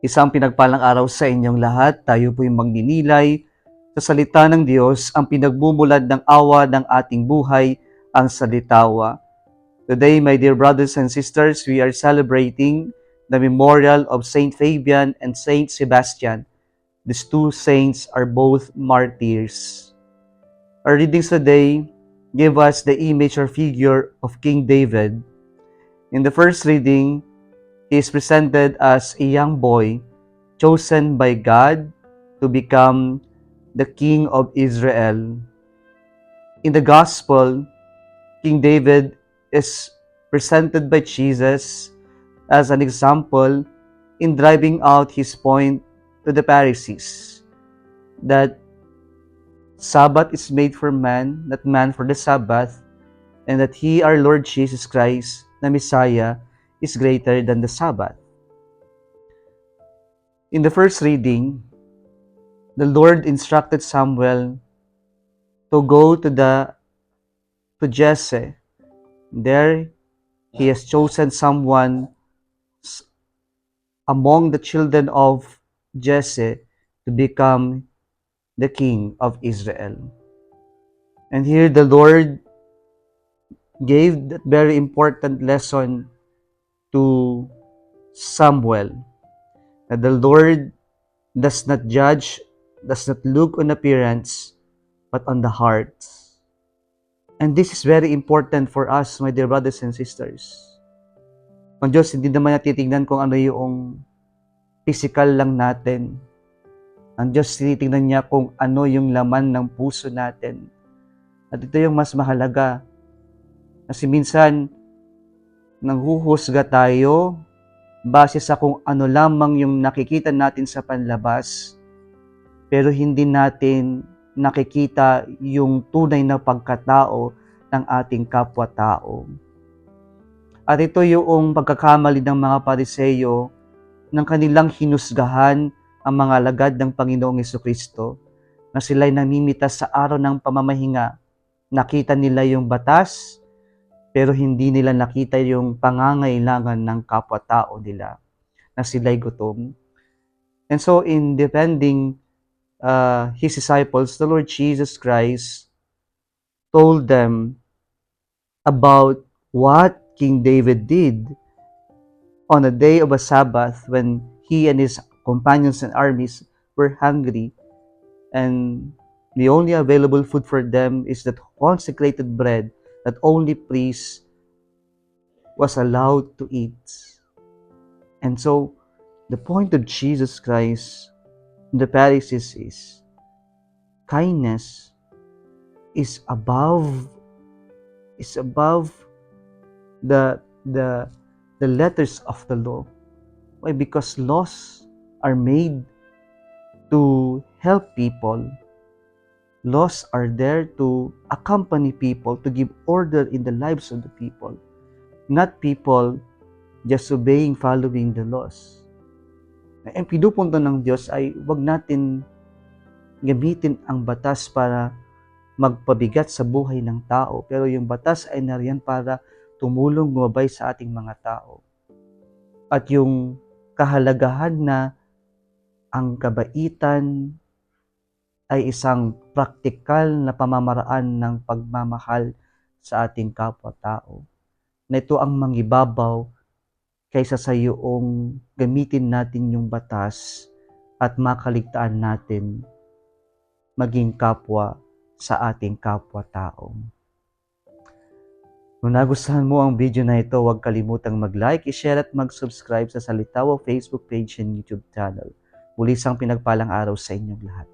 Isang pinagpalang araw sa inyong lahat. Tayo po'y magninilay sa salita ng Diyos, ang pinagmumulad ng awa ng ating buhay, ang salitawa. Today, my dear brothers and sisters, we are celebrating the memorial of Saint Fabian and Saint Sebastian. These two saints are both martyrs. Our readings today give us the image or figure of King David. In the first reading, he is presented as a young boy chosen by God to become the king of Israel. In the gospel, King David is presented by Jesus as an example in driving out his point to the Pharisees that Sabbath is made for man, not man for the Sabbath, and that he, our Lord Jesus Christ, the Messiah, is greater than the Sabbath. In the first reading, the Lord instructed Samuel to go to Jesse. There, he has chosen someone among the children of Jesse to become the king of Israel. And here the Lord gave that very important lesson to Samuel, that the Lord does not judge, does not look on appearance, but on the heart. And this is very important for us, my dear brothers and sisters. Ang Diyos, hindi naman natitignan kung ano yung physical lang natin. Ang Diyos, tinitingnan niya kung ano yung laman ng puso natin. At ito yung mas mahalaga. Kasi minsan, nanghuhusga tayo base sa kung ano lamang yung nakikita natin sa panlabas, pero hindi natin nakikita yung tunay na pagkatao ng ating kapwa-tao. At ito yung pagkakamali ng mga Pariseyo ng kanilang hinusgahan ang mga alagad ng Panginoong Jesucristo na sila'y namimitas sa araw ng pamamahinga. Nakita nila yung batas, pero hindi nila nakita yung pangangailangan ng kapwa-tao nila na sila'y gutom. And so in defending his disciples, the Lord Jesus Christ told them about what King David did on a day of a Sabbath when he and his companions and armies were hungry, and the only available food for them is that consecrated bread that only priest was allowed to eat. And so, the point of Jesus Christ, the Pharisees, is kindness is above the letters of the law. Why? Because laws are made to help people. Laws are there to accompany people, to give order in the lives of the people, not people just obeying, following the laws. Ang pinupunto ng Diyos ay wag natin gamitin ang batas para magpabigat sa buhay ng tao, pero yung batas ay nariyan para tumulong gumabay sa ating mga tao. At yung kahalagahan na ang kabaitan ay isang praktikal na pamamaraan ng pagmamahal sa ating kapwa-tao, na ito ang mangibabaw kaysa sa iyong gamitin natin yung batas at makaligtaan natin maging kapwa sa ating kapwa-tao. Kung nagustuhan mo ang video na ito, huwag kalimutang mag-like, i-share at mag-subscribe sa Salitawa Facebook page and YouTube channel. Muli isang pinagpalang araw sa inyong lahat.